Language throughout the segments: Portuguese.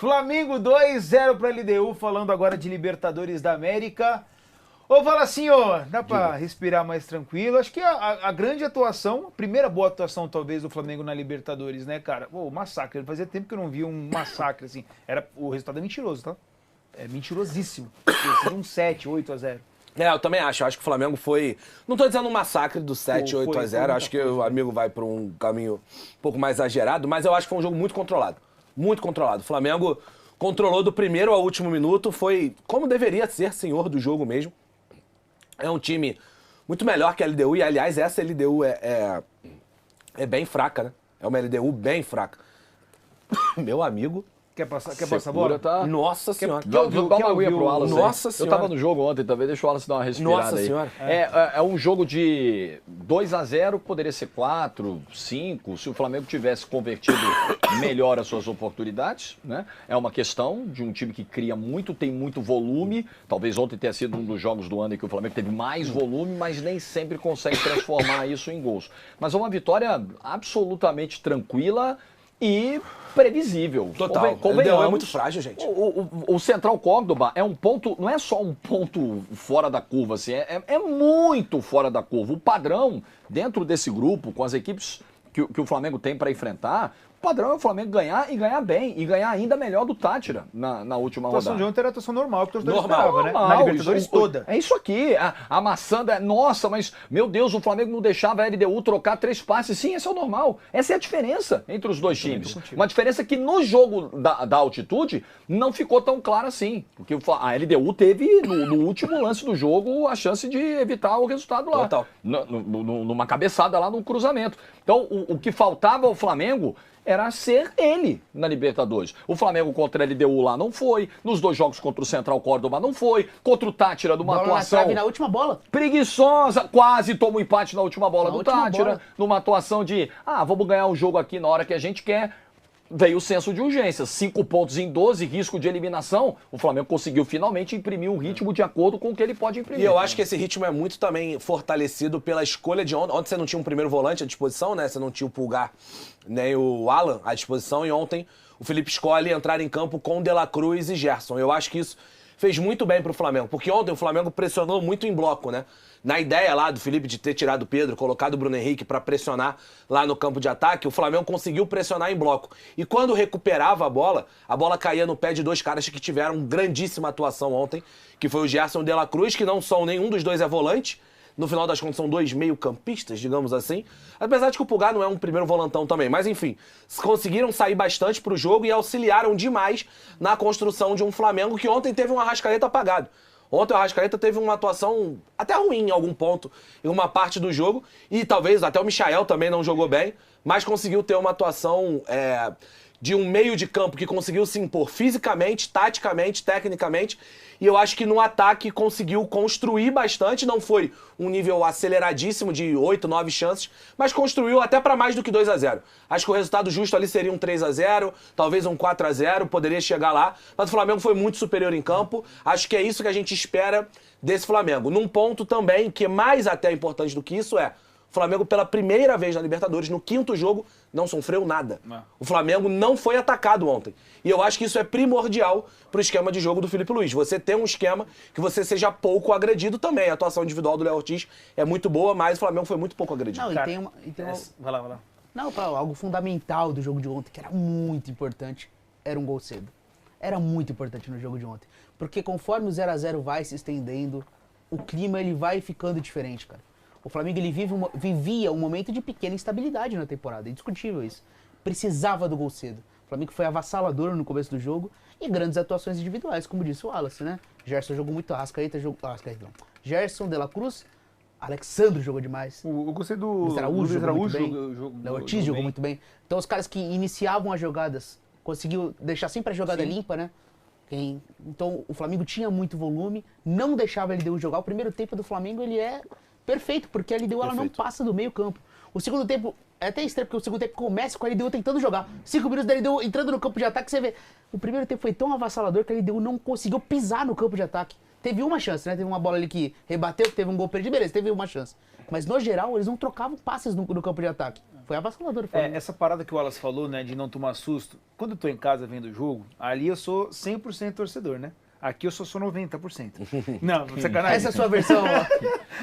Flamengo 2-0 para a LDU, falando agora de Libertadores da América. Ou fala assim, ó, dá para respirar mais tranquilo. Acho que a grande atuação, a primeira boa atuação talvez do Flamengo na Libertadores, né, cara? Pô, massacre. Fazia tempo que eu não via um massacre assim. O resultado é mentiroso, tá? É mentirosíssimo. Seria um 7, 8-0. Eu também acho. Eu acho que o Flamengo foi... Não tô dizendo um massacre do 7, 8-0. Acho que o amigo vai por um caminho um pouco mais exagerado, mas eu acho que foi um jogo muito controlado. Muito controlado. O Flamengo controlou do primeiro ao último minuto. Foi como deveria ser, senhor do jogo mesmo. É um time muito melhor que a LDU. E, aliás, essa LDU é bem fraca, né? É uma LDU bem fraca. Meu amigo... Quer passar a bola? Tá... Nossa Senhora. Dá uma aguinha pro Wallace. Nossa Senhora. Eu tava no jogo ontem também, deixa o Wallace dar uma respirada. Nossa aí. Senhora. É um jogo de 2-0, poderia ser 4, 5, se o Flamengo tivesse convertido melhor as suas oportunidades, né? É uma questão de um time que cria muito, tem muito volume. Talvez ontem tenha sido um dos jogos do ano em que o Flamengo teve mais volume, mas nem sempre consegue transformar isso em gols. Mas é uma vitória absolutamente tranquila e previsível. Total. Convenhamos. É muito frágil, gente. O Central Córdoba é um ponto, não é só um ponto fora da curva, assim, é muito fora da curva. O padrão dentro desse grupo, com as equipes que o Flamengo tem para enfrentar, o padrão é o Flamengo ganhar e ganhar bem, e ganhar ainda melhor do Tátira na última rodada. A atuação de ontem era a atuação normal, que o torcedor Normal, esperava, né? Na Libertadores toda. É isso aqui, amassando, nossa, mas, meu Deus, o Flamengo não deixava a LDU trocar 3 passes. Sim, esse é o normal. Essa é a diferença entre os dois times. Uma diferença que no jogo da altitude não ficou tão clara assim. Porque a LDU teve, no último lance do jogo, a chance de evitar o resultado lá. Total. Numa cabeçada lá, num cruzamento. Então, o que faltava ao Flamengo era ser ele na Libertadores. O Flamengo contra a LDU lá não foi, nos 2 jogos contra o Central Córdoba não foi, contra o Tátira numa atuação na última bola. Preguiçosa, quase toma um empate na última bola do Tátira, numa atuação de, vamos ganhar o jogo aqui na hora que a gente quer. Veio o senso de urgência, 5 pontos em 12, risco de eliminação. O Flamengo conseguiu finalmente imprimir um ritmo de acordo com o que ele pode imprimir. E eu acho que esse ritmo é muito também fortalecido pela escolha de ontem. Ontem você não tinha um primeiro volante à disposição, né? Você não tinha o Pulgar nem o Alan à disposição. E ontem o Felipe escolhe entrar em campo com De La Cruz e Gerson. Eu acho que isso fez muito bem pro Flamengo. Porque ontem o Flamengo pressionou muito em bloco, né? Na ideia lá do Felipe de ter tirado o Pedro, colocado o Bruno Henrique para pressionar lá no campo de ataque, o Flamengo conseguiu pressionar em bloco. E quando recuperava a bola caía no pé de 2 caras que tiveram grandíssima atuação ontem, que foi o Gerson e o De La Cruz, que não são nenhum dos dois é volante. No final das contas são 2 meio-campistas, digamos assim. Apesar de que o Pulgar não é um primeiro volantão também. Mas enfim, conseguiram sair bastante pro jogo e auxiliaram demais na construção de um Flamengo que ontem teve um Arrascaeta apagado. Ontem o Arrascaeta teve uma atuação até ruim em algum ponto, em uma parte do jogo, e talvez até o Michael também não jogou bem, mas conseguiu ter uma atuação de um meio de campo que conseguiu se impor fisicamente, taticamente, tecnicamente, e eu acho que no ataque conseguiu construir bastante, não foi um nível aceleradíssimo de 8, 9 chances, mas construiu até para mais do que 2-0. Acho que o resultado justo ali seria um 3-0, talvez um 4-0, poderia chegar lá, mas o Flamengo foi muito superior em campo, acho que é isso que a gente espera desse Flamengo. Num ponto também, que é mais até importante do que isso, o Flamengo, pela primeira vez na Libertadores, no 5º jogo, não sofreu nada. O Flamengo não foi atacado ontem. E eu acho que isso é primordial pro esquema de jogo do Felipe Luiz. Você ter um esquema que você seja pouco agredido também. A atuação individual do Léo Ortiz é muito boa, mas o Flamengo foi muito pouco agredido. Não, Cara, vai lá. Não, algo fundamental do jogo de ontem, que era muito importante, era um gol cedo. Era muito importante no jogo de ontem. Porque conforme o 0-0 vai se estendendo, o clima ele vai ficando diferente, cara. O Flamengo ele vivia um momento de pequena instabilidade na temporada, é indiscutível isso. Precisava do gol cedo. O Flamengo foi avassalador no começo do jogo e grandes atuações individuais, como disse o Wallace, né? Gerson jogou muito, Gerson, De La Cruz, Alexandre jogou demais. Eu gostei do Luiz Araújo jogou muito bem. Léo Ortiz jogou muito bem. Então os caras que iniciavam as jogadas, conseguiu deixar sempre a jogada limpa, né? Então o Flamengo tinha muito volume, não deixava a LDU jogar. O primeiro tempo do Flamengo ele é perfeito, porque a LDU ela não passa do meio campo. O segundo tempo é até estranho, porque o segundo tempo começa com a LDU tentando jogar. 5 minutos da LDU entrando no campo de ataque, você vê. O primeiro tempo foi tão avassalador que a LDU não conseguiu pisar no campo de ataque. Teve uma chance, né? Teve uma bola ali que rebateu, que teve um gol perdido, beleza, teve uma chance. Mas no geral, eles não trocavam passes no campo de ataque. foi avassalador. Essa parada que o Wallace falou, né, de não tomar susto. Quando eu tô em casa vendo o jogo, ali eu sou 100% torcedor, né? Aqui eu sou 90%. Não, sacanagem. Essa é a sua versão, ó.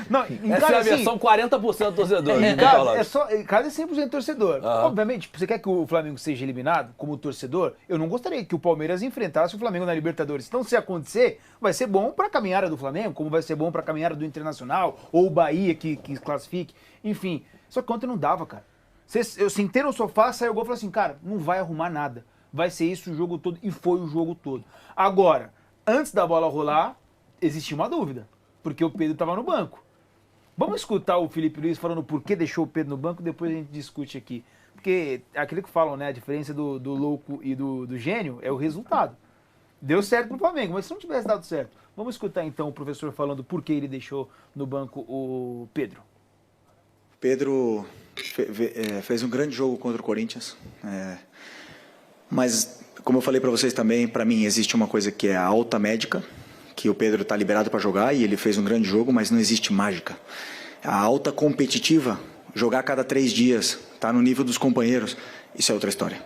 Não, em Essa casa, é a assim, versão 40% torcedor. em né, casa, Paulo? em casa é 100% torcedor. Aham. Obviamente, você quer que o Flamengo seja eliminado como torcedor? Eu não gostaria que o Palmeiras enfrentasse o Flamengo na Libertadores. Então, se acontecer, vai ser bom para a caminhada do Flamengo, como vai ser bom para a caminhada do Internacional, ou o Bahia que classifique. Enfim, só que ontem não dava, cara. Eu sentei no sofá, saiu o gol e falei assim, cara, não vai arrumar nada. Vai ser isso o jogo todo, e foi o jogo todo. Agora, antes da bola rolar, existia uma dúvida, porque o Pedro estava no banco. Vamos escutar o Felipe Luiz falando por que deixou o Pedro no banco, depois a gente discute aqui. Porque aquilo que falam, né, a diferença do louco e do gênio é o resultado. Deu certo pro Flamengo, mas se não tivesse dado certo. Vamos escutar então o professor falando por que ele deixou no banco o Pedro. Pedro fez um grande jogo contra o Corinthians, mas como eu falei para vocês também, para mim existe uma coisa que é a alta médica, que o Pedro está liberado para jogar e ele fez um grande jogo, mas não existe mágica. A alta competitiva, jogar a cada 3 dias, tá no nível dos companheiros, isso é outra história.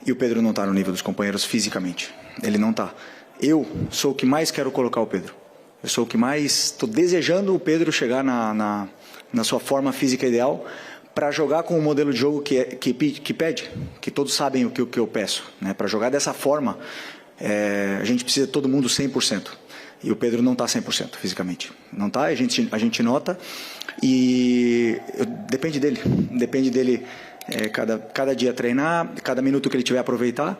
E o Pedro não está no nível dos companheiros fisicamente, ele não está. Eu sou o que mais quero colocar o Pedro. Eu sou o que mais estou desejando o Pedro chegar na sua forma física ideal para jogar com o modelo de jogo que pede, que todos sabem o que eu peço. Né? Para jogar dessa forma, a gente precisa de todo mundo 100%. E o Pedro não está 100% fisicamente. Não está, a gente nota. E depende dele cada dia treinar, cada minuto que ele tiver aproveitar,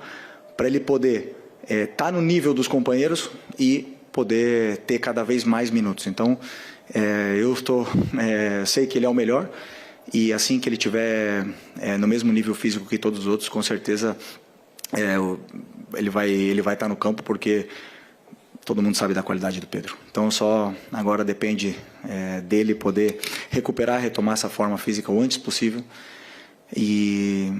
para ele poder estar no nível dos companheiros e poder ter cada vez mais minutos. Então, sei que ele é o melhor e assim que ele tiver no mesmo nível físico que todos os outros, com certeza ele vai estar no campo, porque todo mundo sabe da qualidade do Pedro. Então, só agora depende dele poder retomar essa forma física o antes possível e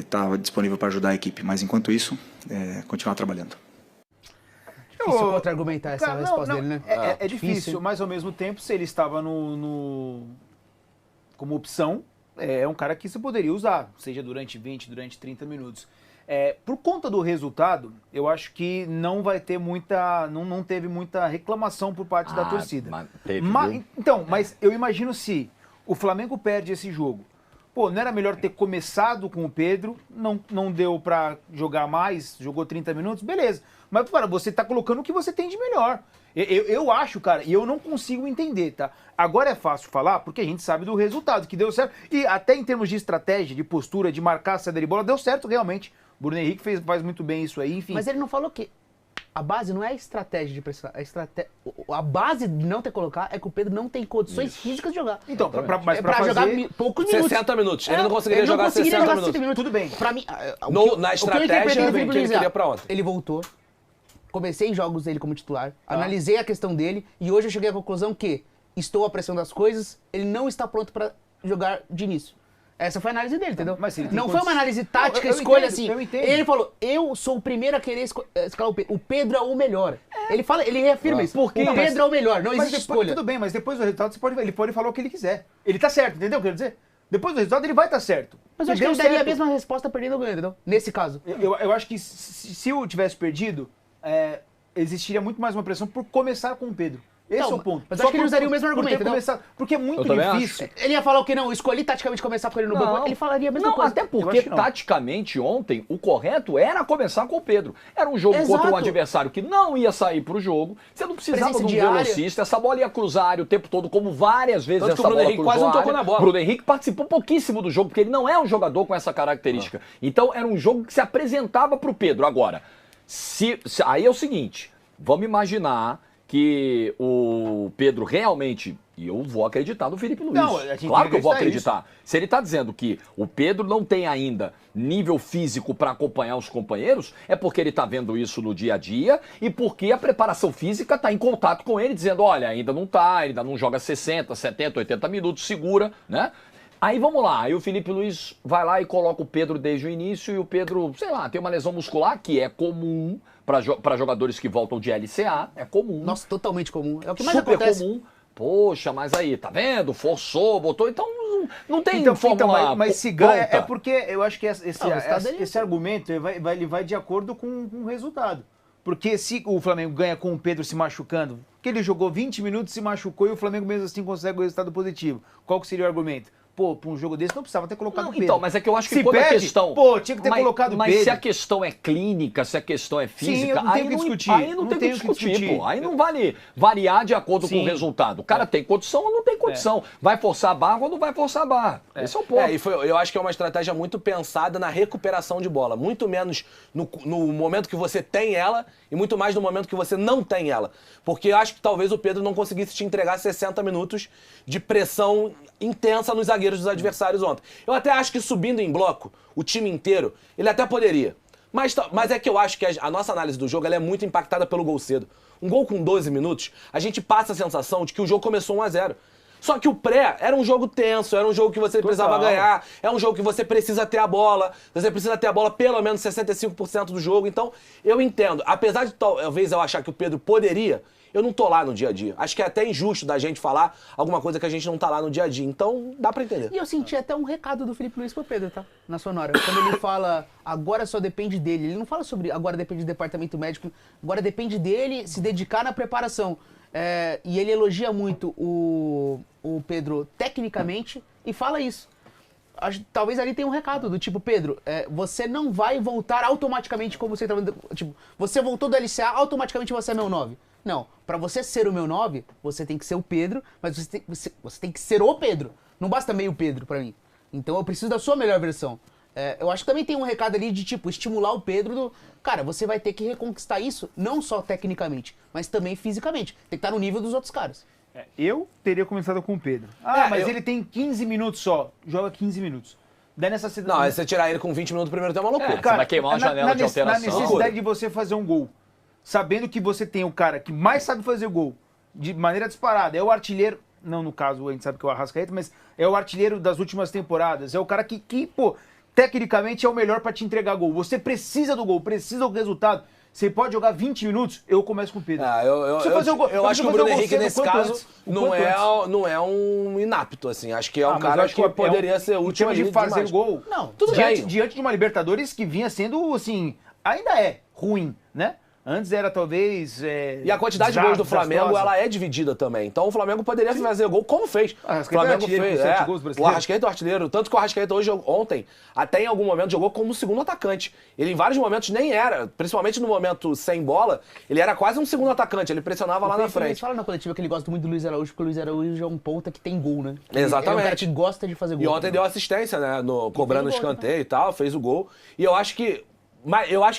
estar disponível para ajudar a equipe. Mas enquanto isso, continuar trabalhando. Difícil contra-argumentar essa resposta dele, né? É difícil, mas ao mesmo tempo, se ele estava como opção, é um cara que você poderia usar, seja durante 20, durante 30 minutos. Por conta do resultado, eu acho que não vai ter não teve muita reclamação por parte da torcida. Mas eu imagino se o Flamengo perde esse jogo. Pô, não era melhor ter começado com o Pedro, não deu pra jogar mais, jogou 30 minutos, beleza. Mas, cara, você tá colocando o que você tem de melhor. Eu acho, cara, e eu não consigo entender, tá? Agora é fácil falar, porque a gente sabe do resultado, que deu certo. E até em termos de estratégia, de postura, de marcar a saída de bola, deu certo realmente. O Bruno Henrique faz muito bem isso aí, enfim. Mas ele não falou que a base não é a estratégia de pressionar. A base de não ter colocado é que o Pedro não tem condições físicas de jogar. Então, mas pra jogar fazer... poucos minutos. 60 minutos. Ele não conseguiria jogar 60 minutos. Tudo bem. Pra mim, Na estratégia, que ele queria pra ontem. Ele voltou. Comecei jogos dele como titular, analisei a questão dele e hoje eu cheguei à conclusão que estou à pressão das coisas, ele não está pronto para jogar de início. Essa foi a análise dele, entendeu? Mas ele não foi uma análise tática, escolha assim. Eu entendo. Ele falou, eu sou o primeiro a querer escalar o Pedro. O Pedro é o melhor. Ele reafirma isso. O Pedro é o melhor, não existe escolha. Tudo bem, mas depois do resultado ele pode falar o que ele quiser. Ele tá certo, entendeu o que eu quero dizer? Depois do resultado ele vai estar certo. Mas eu acho que ele daria a mesma resposta perdendo ou ganhando, entendeu? Nesse caso. Eu acho que se eu tivesse perdido, existiria muito mais uma pressão por começar com o Pedro. Esse é o ponto. Mas acho que ele usaria o mesmo argumento, porque é muito difícil. Ele ia falar o que não, escolhi taticamente começar com ele no banco, ele falaria a mesma coisa. Até porque, taticamente, ontem, o correto era começar com o Pedro. Era um jogo contra um adversário que não ia sair pro jogo, você não precisava de um velocista, essa bola ia cruzar o tempo todo, como várias vezes essa bola cruzou quase não tocou na bola. Bruno Henrique participou pouquíssimo do jogo, porque ele não é um jogador com essa característica. Então, era um jogo que se apresentava pro Pedro. Agora, aí é o seguinte, vamos imaginar que o Pedro realmente, e eu vou acreditar no Felipe Luiz. Não, a gente claro que eu vou acreditar. Isso. Se ele está dizendo que o Pedro não tem ainda nível físico para acompanhar os companheiros, é porque ele está vendo isso no dia a dia e porque a preparação física está em contato com ele, dizendo, olha, ainda não está, ainda não joga 60, 70, 80 minutos, segura, né? Aí vamos lá, aí o Felipe Luiz vai lá e coloca o Pedro desde o início e o Pedro, sei lá, tem uma lesão muscular que é comum para jogadores que voltam de LCA, é comum. Nossa, totalmente comum. É o que mais super acontece. comum. Poxa, mas aí, tá vendo? Forçou, botou, então não tem Então, fórmula mas se ganha, pronta. é porque eu acho que esse ele- argumento ele vai de acordo com o resultado. Porque se o Flamengo ganha com o Pedro se machucando, que ele jogou 20 minutos, se machucou e o Flamengo mesmo assim consegue o resultado positivo, qual que seria o argumento? Pô, pra um jogo desse não precisava ter colocado o Pedro. Então, mas é que eu acho que se quando a perde, questão... pô, tinha que ter colocado o Mas Pedro. se a questão é clínica, se a questão é física, não tem aí o que discutir. Aí não Não tem o tem que o que discutir, discutir. pô. Aí não vale variar de acordo com o Sim. resultado. O cara tem condição ou não tem condição. Vai forçar a barra ou não vai forçar a barra. Esse é o ponto. Eu acho que é uma estratégia muito pensada na recuperação de bola. Muito menos no momento que você tem ela e muito mais no momento que você não tem ela. Porque eu acho que talvez o Pedro não conseguisse te entregar 60 minutos de pressão intensa nos zagueiros dos adversários ontem. Eu até acho que subindo em bloco, o time inteiro, ele até poderia. Mas é que eu acho que a nossa análise do jogo ela é muito impactada pelo gol cedo. Um gol com 12 minutos, a gente passa a sensação de que o jogo começou 1-0. Só que o pré era um jogo tenso, era um jogo que você precisava ganhar, é um jogo que você precisa ter a bola, você precisa ter a bola pelo menos 65% do jogo. Então, eu entendo. Apesar de talvez eu achar que o Pedro poderia, eu não tô lá no dia a dia. Acho que é até injusto da gente falar alguma coisa que a gente não tá lá no dia a dia. Então, dá pra entender. E eu senti até um recado do Felipe Luiz pro Pedro, tá? Na sonora. Quando ele fala, agora só depende dele. Ele não fala sobre agora depende do departamento médico, agora depende dele se dedicar na preparação. E ele elogia muito o Pedro tecnicamente e fala isso. Talvez ali tenha um recado do tipo, Pedro, você não vai voltar automaticamente como você... Tipo, você voltou do LCA, automaticamente você é meu 9. Não, pra você ser o meu 9, você tem que ser o Pedro, mas você tem que ser o Pedro. Não basta meio Pedro pra mim. Então eu preciso da sua melhor versão. Eu acho que também tem um recado ali de, tipo, estimular o Pedro do... Cara, você vai ter que reconquistar isso, não só tecnicamente, mas também fisicamente. Tem que estar no nível dos outros caras. Eu teria começado com o Pedro. Mas ele tem 15 minutos só. Joga 15 minutos. Daí nessa Não, aí você tirar ele com 20 minutos do primeiro tempo é uma loucura. Você vai queimar uma janela de alteração. Na necessidade de você fazer um gol, sabendo que você tem o cara que mais sabe fazer gol, de maneira disparada, é o artilheiro, não no caso, a gente sabe que é o Arrascaeta, mas é o artilheiro das últimas temporadas, é o cara que pô, tecnicamente é o melhor pra te entregar gol. Você precisa do gol, precisa do resultado. Você pode jogar 20 minutos, eu começo com o Pedro. Eu acho que o Bruno Henrique, nesse caso, não é um inapto, assim. Acho que é um cara que poderia ser útil ali de fazer demais. gol. Não, tudo bem. Diante de uma Libertadores que vinha sendo, assim, ainda é ruim, né? Antes era talvez... E a quantidade de gols do Flamengo, ela é dividida também. Então o Flamengo poderia fazer gol como fez. O Flamengo fez, o Arrascaeta é o artilheiro. Tanto que o Arrascaeta ontem, até em algum momento, jogou como segundo atacante. Ele em vários momentos nem era, principalmente no momento sem bola, ele era quase um segundo atacante, ele pressionava lá na frente. Ele fala na coletiva que ele gosta muito do Luiz Araújo, porque o Luiz Araújo é um ponta que tem gol, né? Exatamente. É um cara que gosta de fazer gol. E ontem deu assistência, né? Cobrando o escanteio e tal, fez o gol. E eu acho que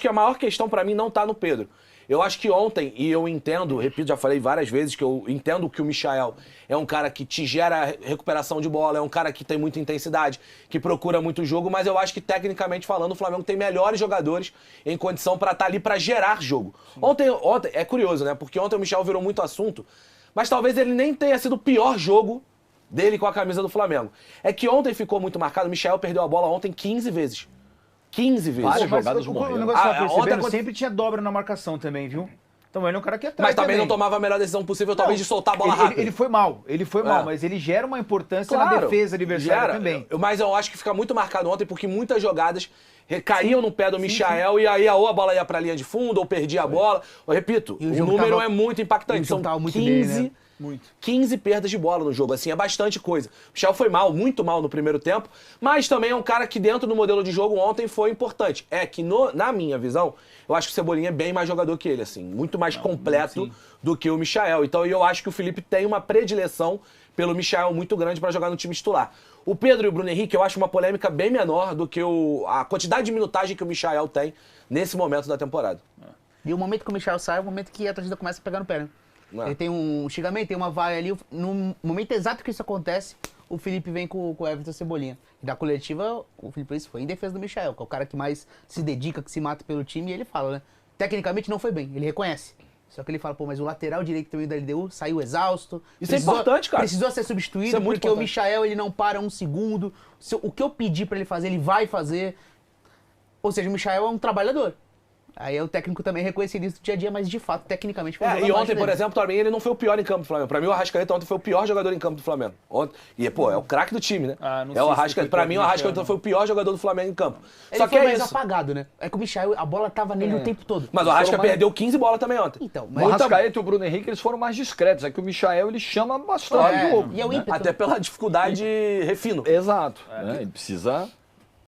a maior questão pra mim não tá no Pedro. Eu acho que ontem, e eu entendo, repito, já falei várias vezes, que eu entendo que o Michael é um cara que te gera recuperação de bola, é um cara que tem muita intensidade, que procura muito jogo, mas eu acho que, tecnicamente falando, o Flamengo tem melhores jogadores em condição pra estar ali pra gerar jogo. Ontem, é curioso, né? Porque ontem o Michael virou muito assunto, mas talvez ele nem tenha sido o pior jogo dele com a camisa do Flamengo. É que ontem ficou muito marcado, o Michael perdeu a bola ontem 15 vezes. 15 vezes. Várias jogadas morreram. O negócio que eu tava percebendo, sempre tinha dobra na marcação também, viu? Então ele é um cara que atrás mas também não tomava a melhor decisão possível, talvez, de soltar a bola rápido. Ele foi mal, mas ele gera uma importância na defesa adversária também. Mas eu acho que fica muito marcado ontem, porque muitas jogadas caíam no pé do Michael e aí ou a bola ia pra linha de fundo, ou perdia a bola. Eu repito, o número é muito impactante. São 15... Dele, né? 15 perdas de bola no jogo, assim, é bastante coisa. O Michel foi mal, muito mal no primeiro tempo, mas também é um cara que dentro do modelo de jogo ontem foi importante. É que, na minha visão, eu acho que o Cebolinha é bem mais jogador que ele, assim, muito mais completo do que o Michael. Então eu acho que o Felipe tem uma predileção pelo Michael muito grande para jogar no time titular. O Pedro e o Bruno Henrique, eu acho uma polêmica bem menor do que a quantidade de minutagem que o Michael tem nesse momento da temporada. E o momento que o Michael sai é o momento que a torcida começa a pegar no pé, né? Ele tem um xingamento, tem uma vaia ali. No momento exato que isso acontece, o Felipe vem com o Everton Cebolinha. E da coletiva, o Felipe Luiz foi em defesa do Michael, que é o cara que mais se dedica, que se mata pelo time, e ele fala, né? Tecnicamente não foi bem, ele reconhece. Só que ele fala, mas o lateral direito também da LDU saiu exausto. Isso é importante, cara. Precisou ser substituído, porque o Michael, ele não para um segundo. O que eu pedi pra ele fazer, ele vai fazer. Ou seja, o Michael é um trabalhador. Aí o técnico também reconhecido isso do dia a dia, mas de fato, tecnicamente, foi um jogo E abaixo ontem, por dele. exemplo, também ele não foi o pior em campo do Flamengo. Pra mim, o Arrascaeta ontem foi o pior jogador em campo do Flamengo. E, pô, é o craque do time, né? Ah, não É sei o se Arrascaeta. foi Pra todo mim, o Michel, Arrascaeta não. foi o pior jogador do Flamengo em campo. Ele Só que foi é mais isso. apagado, né? É que o Michel, a bola tava nele o tempo todo. Mas o Arrasca Foram mais- perdeu 15 bolas também ontem. Então, O mas... Arrascaeta e o Bruno Henrique, eles foram mais discretos. É que o Michael, ele chama bastante É, o jogo. e é o né? ímpeto. Até pela dificuldade refino. Exato. Né? Ele precisa